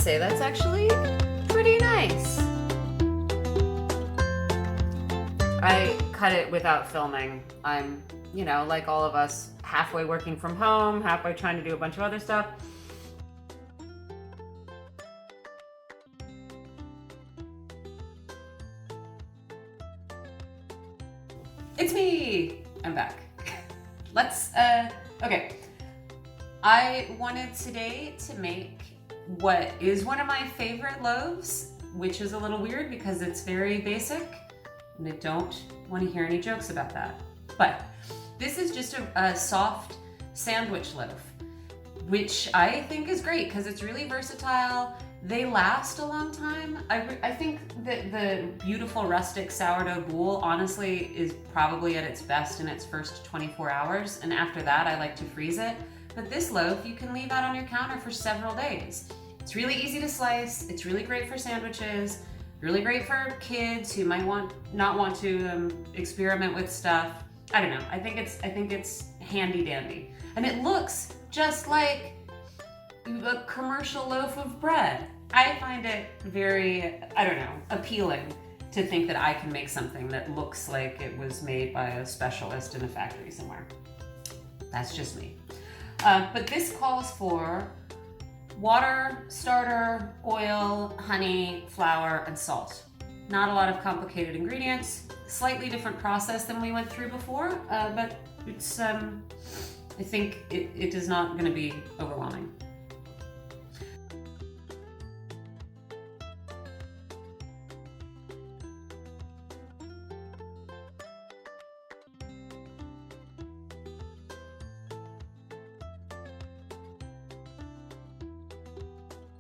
say that's actually pretty nice. I cut it without filming. I'm, you know, like all of us, halfway working from home, halfway trying to do a bunch of other stuff. It's me! I'm back. Okay. I wanted today to make what is one of my favorite loaves, which is a little weird because it's very basic, and I don't want to hear any jokes about that. But this is just a soft sandwich loaf, which I think is great because it's really versatile. They last a long time. I think that the beautiful rustic sourdough boule honestly is probably at its best in its first 24 hours. And after that, I like to freeze it. But this loaf you can leave out on your counter for several days. It's really easy to slice. It's really great for sandwiches, really great for kids who might not want to experiment with stuff. I don't know. I think it's handy dandy. And it looks just like a commercial loaf of bread. I find it very, I don't know, appealing to think that I can make something that looks like it was made by a specialist in a factory somewhere. That's just me. But this calls for water, starter, oil, honey, flour, and salt. Not a lot of complicated ingredients. Slightly different process than we went through before, but it's, I think it is not going to be overwhelming.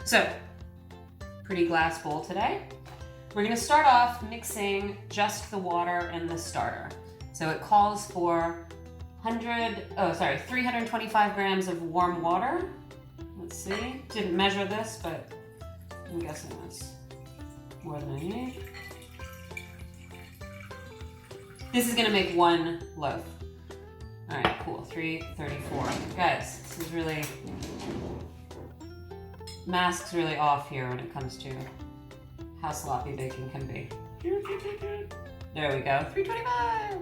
So, pretty glass bowl today. We're gonna start off mixing just the water and the starter. So it calls for 325 grams of warm water. Let's see, didn't measure this, but I'm guessing that's more than I need. This is gonna make one loaf. All right, cool, 334. Guys, this is really, mask's really off here when it comes to how sloppy baking can be. There we go, 325.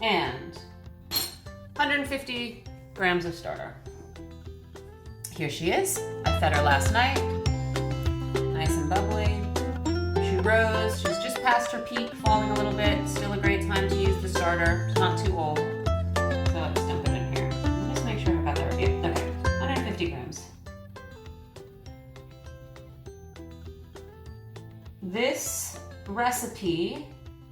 And 150 grams of starter. Here she is. I fed her last night. Nice and bubbly. She rose, she's just past her peak, falling a little bit. Still a great time to use the starter. It's not too old. So let's dump it in here. Just make sure I got that right. Okay, 150 grams. This recipe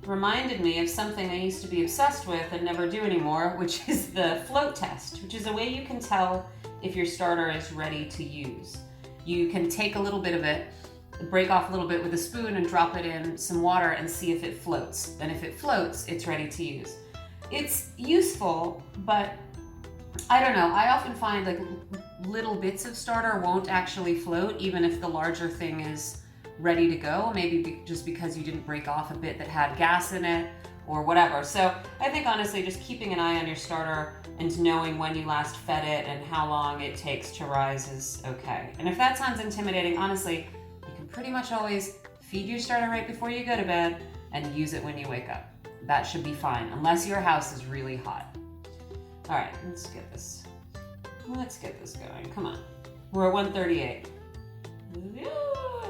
reminded me of something I used to be obsessed with and never do anymore, which is the float test, which is a way you can tell if your starter is ready to use. You can take a little bit of it, break off a little bit with a spoon and drop it in some water and see if it floats. And if it floats, it's ready to use. It's useful, but I don't know. I often find like little bits of starter won't actually float, even if the larger thing is ready to go, maybe just because you didn't break off a bit that had gas in it or whatever. So I think honestly just keeping an eye on your starter and knowing when you last fed it and how long it takes to rise is okay. And if that sounds intimidating, honestly, you can pretty much always feed your starter right before you go to bed and use it when you wake up. That should be fine, unless your house is really hot. All right, let's get this going. Come on. We're at 138.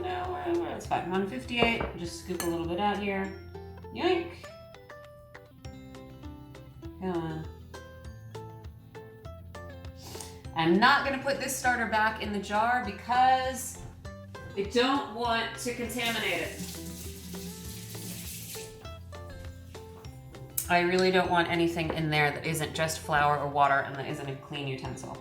No, it's fine. 158. Just scoop a little bit out here. Yoink. Come on. I'm not going to put this starter back in the jar because I don't want to contaminate it. I really don't want anything in there that isn't just flour or water and that isn't a clean utensil.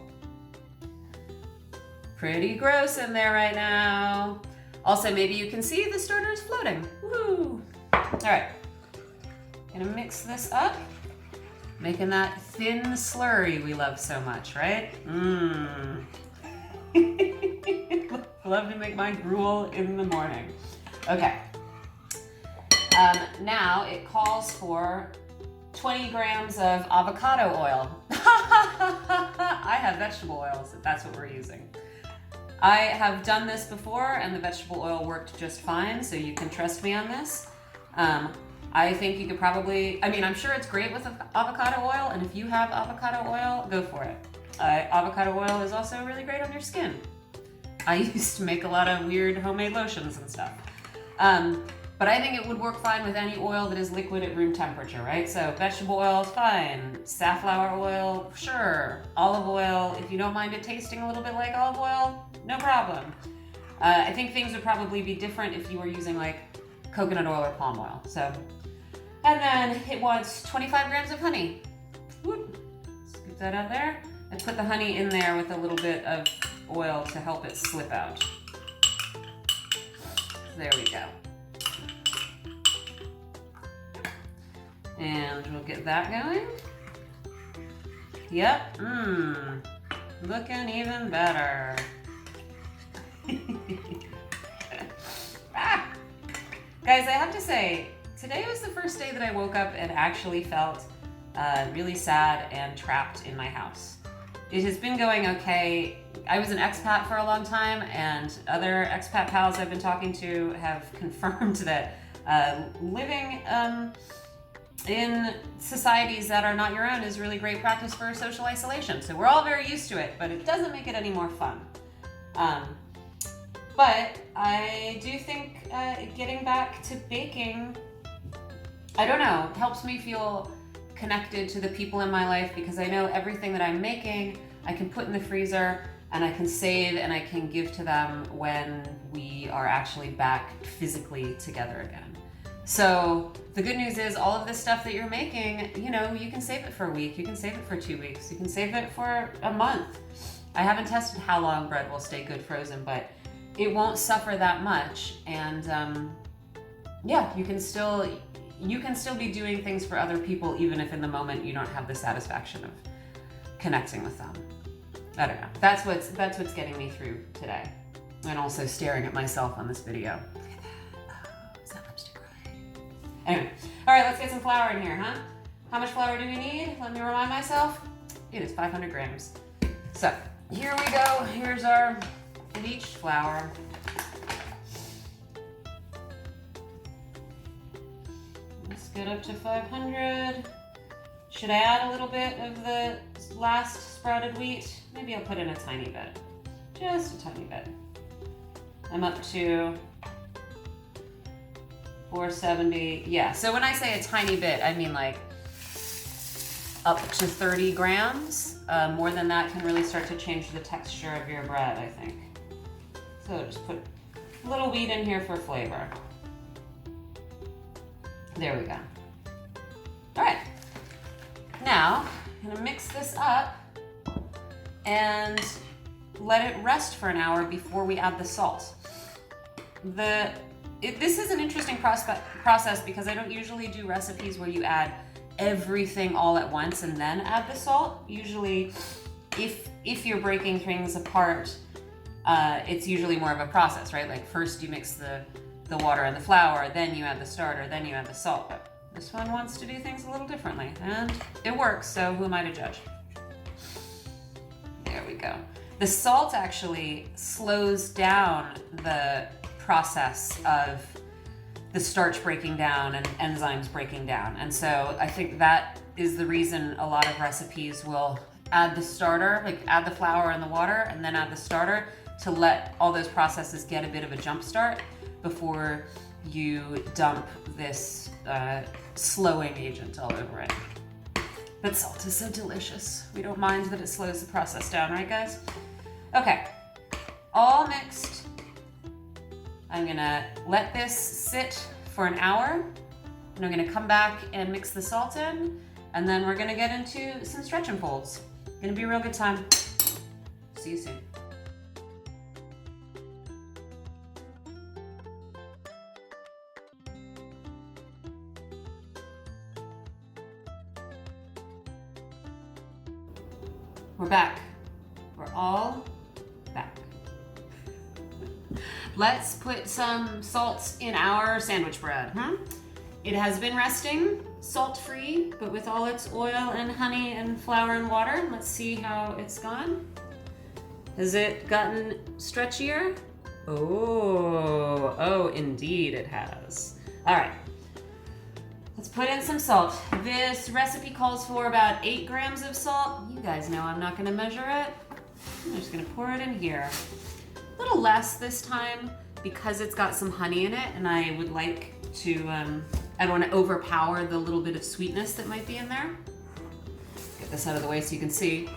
Pretty gross in there right now. Also, maybe you can see the starter is floating. Woo! All right, gonna mix this up, making that thin slurry we love so much, right? Love to make my gruel in the morning. Okay. Now it calls for 20 grams of avocado oil. I have vegetable oils, if that's what we're using. I have done this before and the vegetable oil worked just fine, so you can trust me on this. I think you could probably, I mean, I'm sure it's great with avocado oil, and if you have avocado oil, go for it. Avocado oil is also really great on your skin. I used to make a lot of weird homemade lotions and stuff. But I think it would work fine with any oil that is liquid at room temperature, right? So vegetable oil is fine. Safflower oil, sure. Olive oil, if you don't mind it tasting a little bit like olive oil, no problem. I think things would probably be different if you were using like coconut oil or palm oil. So, and then it wants 25 grams of honey. Whoop. Scoop that out there. And put the honey in there with a little bit of oil to help it slip out. There we go. And we'll get that going. Yep, looking even better. Guys, I have to say, today was the first day that I woke up and actually felt really sad and trapped in my house. It has been going okay. I was an expat for a long time, and other expat pals I've been talking to have confirmed that living in societies that are not your own is really great practice for social isolation. So we're all very used to it, but it doesn't make it any more fun. But I do think getting back to baking, I don't know, helps me feel connected to the people in my life, because I know everything that I'm making I can put in the freezer and I can save and I can give to them when we are actually back physically together again. So the good news is all of this stuff that you're making, you know, you can save it for a week, you can save it for 2 weeks, you can save it for a month. I haven't tested how long bread will stay good frozen, but it won't suffer that much. And yeah, you can still be doing things for other people, even if in the moment you don't have the satisfaction of connecting with them. I don't know. That's what's getting me through today. And also staring at myself on this video. Look at that. Oh, is that lipstick right? Anyway, all right, let's get some flour in here, huh? How much flour do we need? Let me remind myself. It is 500 grams. So here we go. Here's our bleached flour. Let's get up to 500. Should I add a little bit of the last sprouted wheat? Maybe I'll put in a tiny bit. Just a tiny bit. I'm up to 470. Yeah, so when I say a tiny bit, I mean like up to 30 grams. More than that can really start to change the texture of your bread, I think. So just put a little wheat in here for flavor. There we go. All right. Now, I'm gonna mix this up and let it rest for an hour before we add the salt. This is an interesting process because I don't usually do recipes where you add everything all at once and then add the salt. Usually, if you're breaking things apart, it's usually more of a process, right? Like first you mix the water and the flour, then you add the starter, then you add the salt. But this one wants to do things a little differently, and it works, so who am I to judge? There we go. The salt actually slows down the process of the starch breaking down and enzymes breaking down. And so I think that is the reason a lot of recipes will add the starter, like add the flour and the water and then add the starter to let all those processes get a bit of a jump start before you dump this slowing agent all over it. But salt is so delicious. We don't mind that it slows the process down, right guys? Okay, all mixed. I'm gonna let this sit for an hour, and I'm gonna come back and mix the salt in, and then we're gonna get into some stretch and folds. Gonna be a real good time. See you soon. We're back. We're all back. Let's put some salt in our sandwich bread. It has been resting, salt-free, but with all its oil and honey and flour and water. Let's see how it's gone. Has it gotten stretchier? Oh, indeed it has. All right, let's put in some salt. This recipe calls for about 8 grams of salt. You guys know I'm not gonna measure it. I'm just gonna pour it in here. A little less this time because it's got some honey in it, and I would like to, I don't wanna overpower the little bit of sweetness that might be in there. Get this out of the way so you can see.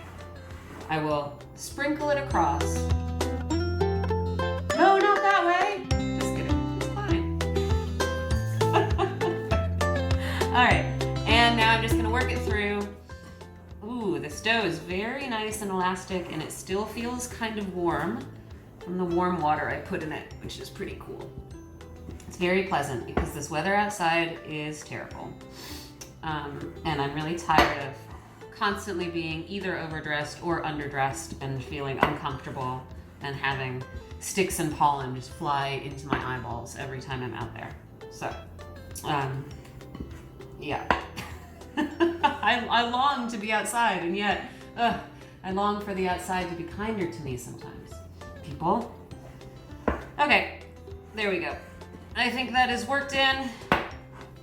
I will sprinkle it across. No, not that way. Just kidding, it's fine. All right, and now I'm just gonna work it through. Ooh, this dough is very nice and elastic, and it still feels kind of warm from the warm water I put in it, which is pretty cool. It's very pleasant because this weather outside is terrible. And I'm really tired of constantly being either overdressed or underdressed and feeling uncomfortable and having sticks and pollen just fly into my eyeballs every time I'm out there. So, yeah. I long to be outside, and yet, I long for the outside to be kinder to me sometimes. People. Okay, there we go. I think that is worked in.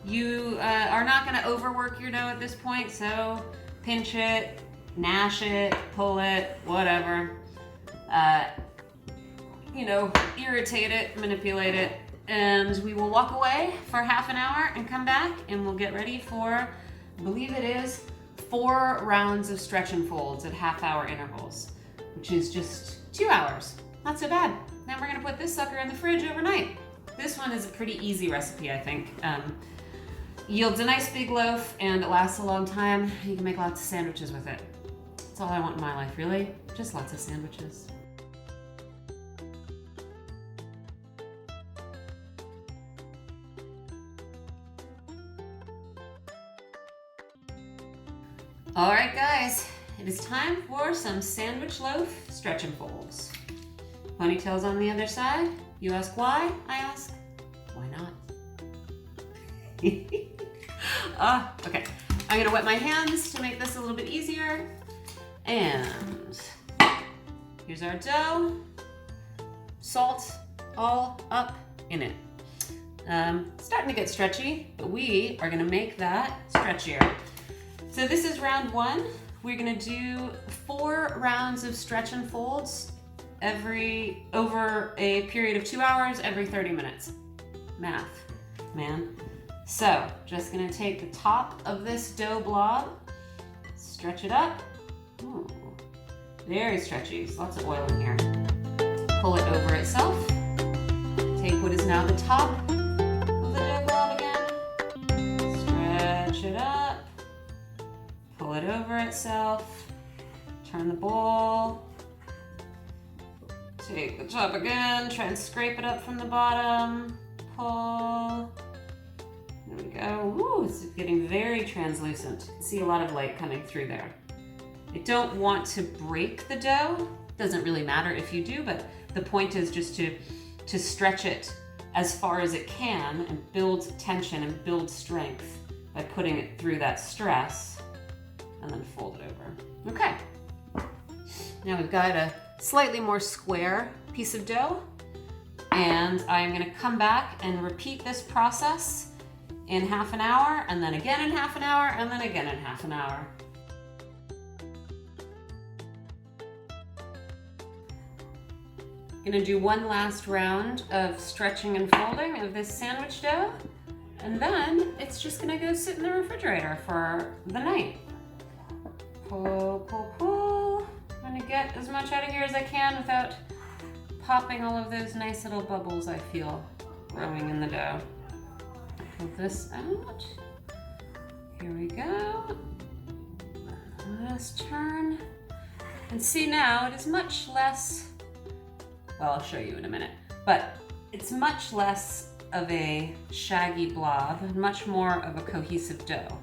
You are not gonna overwork your dough at this point, so pinch it, gnash it, pull it, whatever. You know, irritate it, manipulate it, and we will walk away for half an hour and come back, and we'll get ready for, I believe it is, 4 rounds of stretch and folds at half-hour intervals, which is just 2 hours. Not so bad. Then we're gonna put this sucker in the fridge overnight. This one is a pretty easy recipe, I think. Yields a nice big loaf, and it lasts a long time. You can make lots of sandwiches with it. That's all I want in my life, really. Just lots of sandwiches. All right, guys, it is time for some sandwich loaf stretch and folds. Ponytails on the other side. You ask why? I ask, why not? Okay, I'm gonna wet my hands to make this a little bit easier. And here's our dough. Salt all up in it. Starting to get stretchy, but we are gonna make that stretchier. So this is round 1. We're gonna do 4 rounds of stretch and folds over a period of 2 hours, every 30 minutes. Math, man. So, just gonna take the top of this dough blob, stretch it up. Ooh, very stretchy, so lots of oil in here. Pull it over itself. Take what is now the top of the dough blob again. Stretch it up. Pull it over itself. Turn the bowl. Take the top again, try and scrape it up from the bottom. Pull. There we go. Ooh, it's getting very translucent. See a lot of light coming through there. I don't want to break the dough. Doesn't really matter if you do, but the point is just to stretch it as far as it can and build tension and build strength by putting it through that stress, and then fold it over. Okay. Now we've got a slightly more square piece of dough, and I'm gonna come back and repeat this process in half an hour, and then again in half an hour, and then again in half an hour. Gonna do one last round of stretching and folding of this sandwich dough, and then it's just gonna go sit in the refrigerator for the night. Pull, pull, pull. I'm gonna get as much out of here as I can without popping all of those nice little bubbles I feel growing in the dough. Pull this out. Here we go. Last turn. And see now, it is much less, well, I'll show you in a minute, but it's much less of a shaggy blob and much more of a cohesive dough.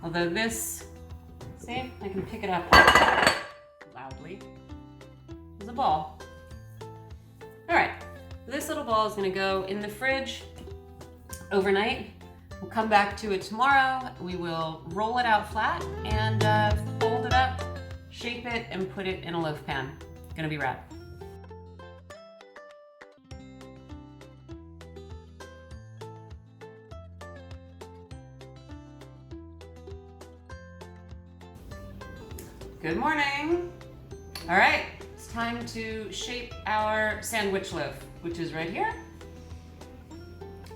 Although this, see, I can pick it up loudly. There's a ball. All right, this little ball is gonna go in the fridge overnight. We'll come back to it tomorrow. We will roll it out flat and fold it up, shape it, and put it in a loaf pan. Gonna be rad. Good morning. All right, it's time to shape our sandwich loaf, which is right here.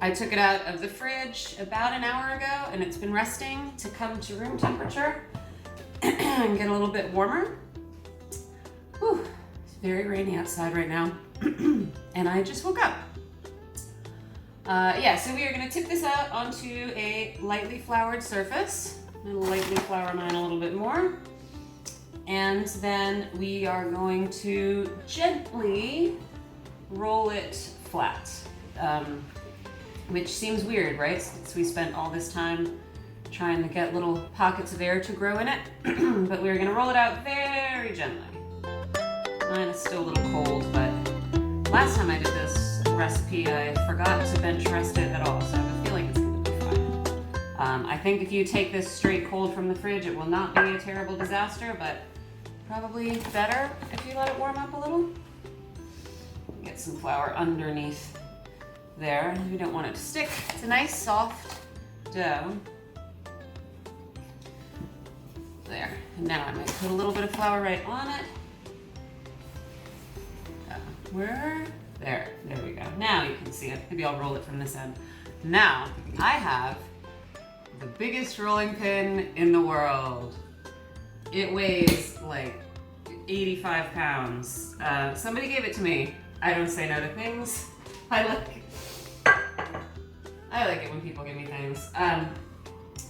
I took it out of the fridge about an hour ago, and it's been resting to come to room temperature and get a little bit warmer. Whew, it's very rainy outside right now, and I just woke up. Yeah, so we are gonna tip this out onto a lightly floured surface. I'm gonna lightly flour mine a little bit more. And then we are going to gently roll it flat, which seems weird, right? Since we spent all this time trying to get little pockets of air to grow in it. But we're gonna roll it out very gently. Mine is still a little cold, but last time I did this recipe, I forgot to bench rest it at all, so I have a feeling it's gonna be fine. I think if you take this straight cold from the fridge, it will not be a terrible disaster, but probably better if you let it warm up a little. Get some flour underneath there. We don't want it to stick. It's a nice soft dough. There. And now I'm going to put a little bit of flour right on it. There we go. Now you can see it. Maybe I'll roll it from this end. Now I have the biggest rolling pin in the world. It weighs like 85 pounds. Somebody gave it to me. I don't say no to things. I like it when people give me things.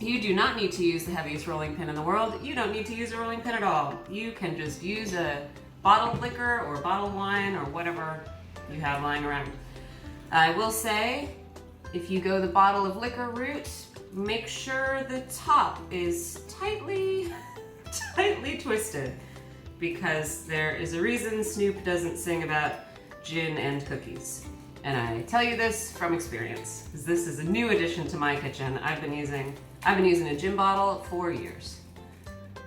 You do not need to use the heaviest rolling pin in the world. You don't need to use a rolling pin at all. You can just use a bottled liquor or bottled wine or whatever you have lying around. I will say, if you go the bottle of liquor route, make sure the top is tightly twisted, because there is a reason Snoop doesn't sing about gin and cookies. And I tell you this from experience, because this is a new addition to my kitchen. I've been using a gin bottle for years.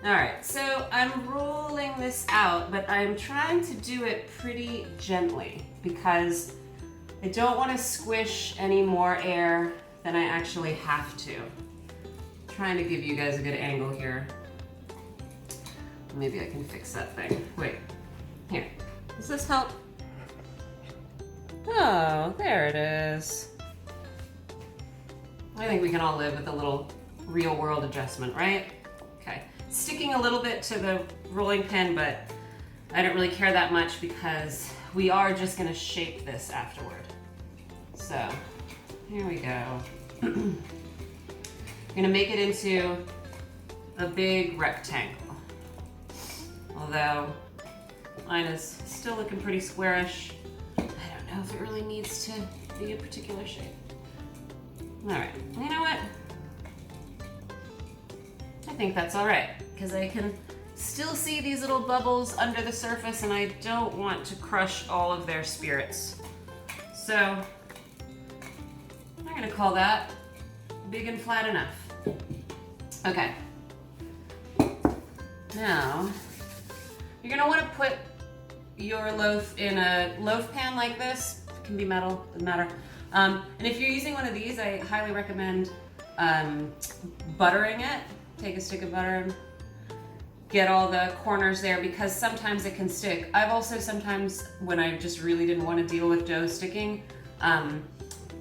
All right, so I'm rolling this out, but I'm trying to do it pretty gently because I don't want to squish any more air than I actually have to. I'm trying to give you guys a good angle here. Maybe I can fix that thing. Wait, here. Does this help? Oh, there it is. I think we can all live with a little real world adjustment, right? Okay. Sticking a little bit to the rolling pin, but I don't really care that much because we are just gonna shape this afterward. So, here we go. I'm gonna make it into a big rectangle. Although mine is still looking pretty squarish. I don't know if it really needs to be a particular shape. All right, you know what? I think that's all right, because I can still see these little bubbles under the surface and I don't want to crush all of their spirits. So I'm gonna call that big and flat enough. Okay. Now, you're gonna wanna put your loaf in a loaf pan like this. It can be metal, doesn't matter. And if you're using one of these, I highly recommend buttering it. Take a stick of butter and get all the corners there, because sometimes it can stick. I've also sometimes, when I just really didn't want to deal with dough sticking,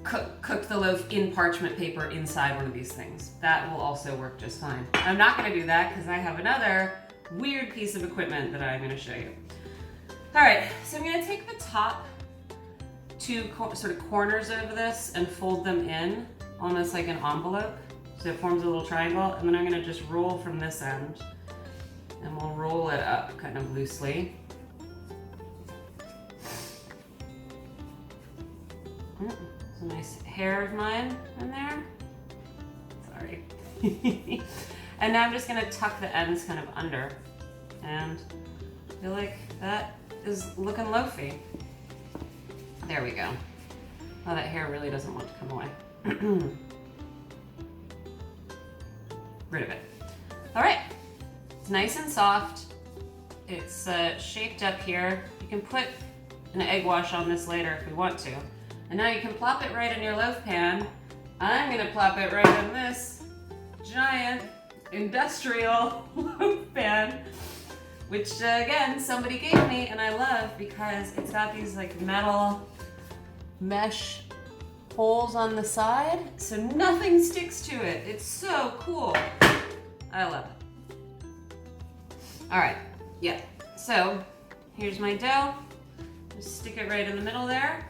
cooked the loaf in parchment paper inside one of these things. That will also work just fine. I'm not gonna do that because I have another weird piece of equipment that I'm gonna show you. All right, so I'm gonna take the top two sort of corners of this and fold them in almost like an envelope. So it forms a little triangle, and then I'm gonna just roll from this end, and we'll roll it up kind of loosely. There's a nice hair of mine in there. Sorry. And now I'm just gonna tuck the ends kind of under, and I feel like that is looking loafy. There we go. Oh, that hair really doesn't want to come away. Rid of it. All right, it's nice and soft. It's shaped up here. can put an egg wash on this later if we want to. And now you can plop it right in your loaf pan. I'm gonna plop it right in this giant industrial loaf pan, which again, somebody gave me and I love because it's got these like metal mesh holes on the side, so nothing sticks to it. It's so cool. I love it. All right, yeah, so here's my dough. Just stick it right in the middle there.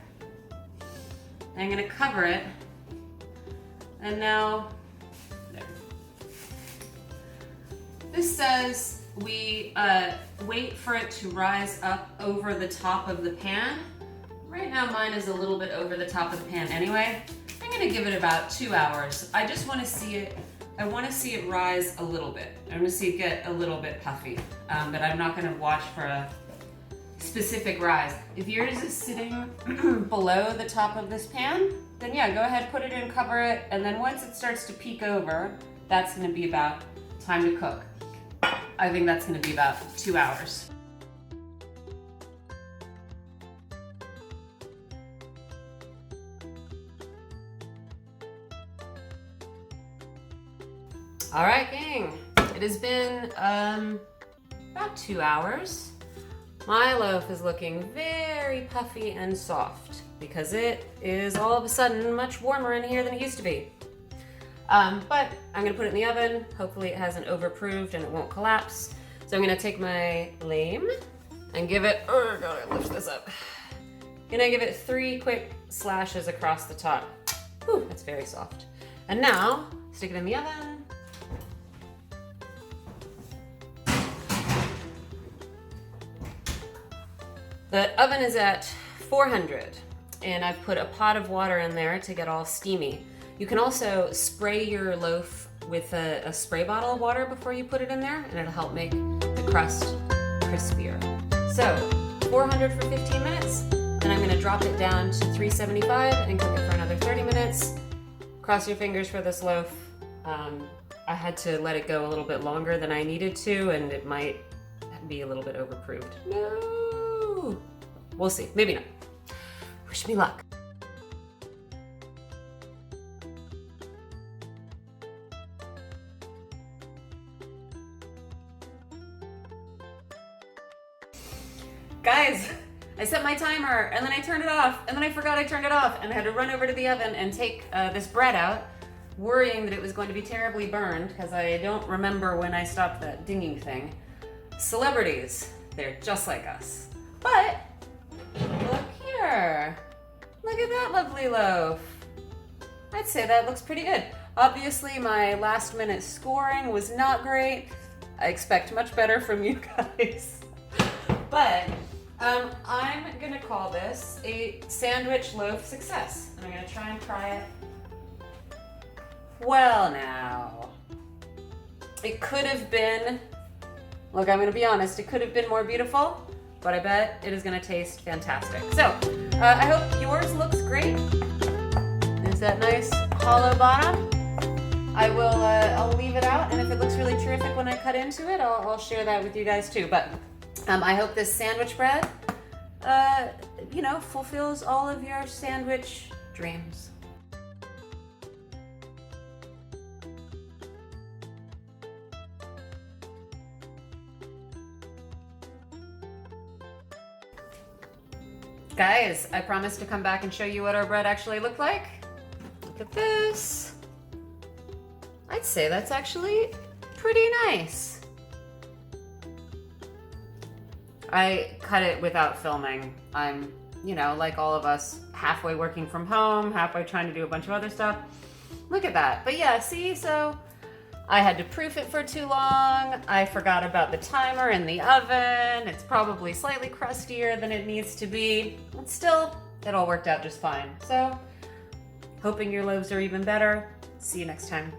I'm gonna cover it. And now, there. This says we wait for it to rise up over the top of the pan. Right now mine is a little bit over the top of the pan anyway. I'm gonna give it about 2 hours. I just wanna see it, I wanna see it rise a little bit. I wanna see it get a little bit puffy, but I'm not gonna watch for a specific rise. If yours is sitting below the top of this pan, then yeah, go ahead, put it in, cover it, and then once it starts to peek over, that's gonna be about time to cook. I think that's gonna be about 2 hours. All right, gang, it has been about 2 hours. My loaf is looking very puffy and soft because it is all of a sudden much warmer in here than it used to be. But I'm gonna put it in the oven. Hopefully it hasn't overproofed and it won't collapse. So I'm gonna take my lame and give it, oh God, I lift this up. Gonna give it 3 quick slashes across the top. Whew, that's very soft. And now, stick it in the oven. The oven is at 400 and I've put a pot of water in there to get all steamy. You can also spray your loaf with a spray bottle of water before you put it in there and it'll help make the crust crispier. So 400 for 15 minutes, then I'm gonna drop it down to 375 and cook it for another 30 minutes. Cross your fingers for this loaf. I had to let it go a little bit longer than I needed to and it might be a little bit overproofed. No. We'll see, maybe not. Wish me luck. Guys, I set my timer and then I turned it off and then I forgot I turned it off and I had to run over to the oven and take this bread out, worrying that it was going to be terribly burned because I don't remember when I stopped that dinging thing. Celebrities, they're just like us. But look here. Look at that lovely loaf. I'd say that looks pretty good. Obviously, my last minute scoring was not great. I expect much better from you guys. But I'm gonna call this a sandwich loaf success. And I'm gonna try and fry it. Well now, it could have been, look, I'm gonna be honest, it could have been more beautiful, but I bet it is gonna taste fantastic. So, I hope yours looks great. There's that nice hollow bottom. I will, I'll leave it out, and if it looks really terrific when I cut into it, I'll share that with you guys too. But I hope this sandwich bread, you know, fulfills all of your sandwich dreams. Guys, I promised to come back and show you what our bread actually looked like. Look at this. I'd say that's actually pretty nice. I cut it without filming. I'm, you know, like all of us, halfway working from home, halfway trying to do a bunch of other stuff. Look at that. But yeah, see, so I had to proof it for too long. I forgot about the timer in the oven. It's probably slightly crustier than it needs to be. But still, it all worked out just fine. So, hoping your loaves are even better. See you next time.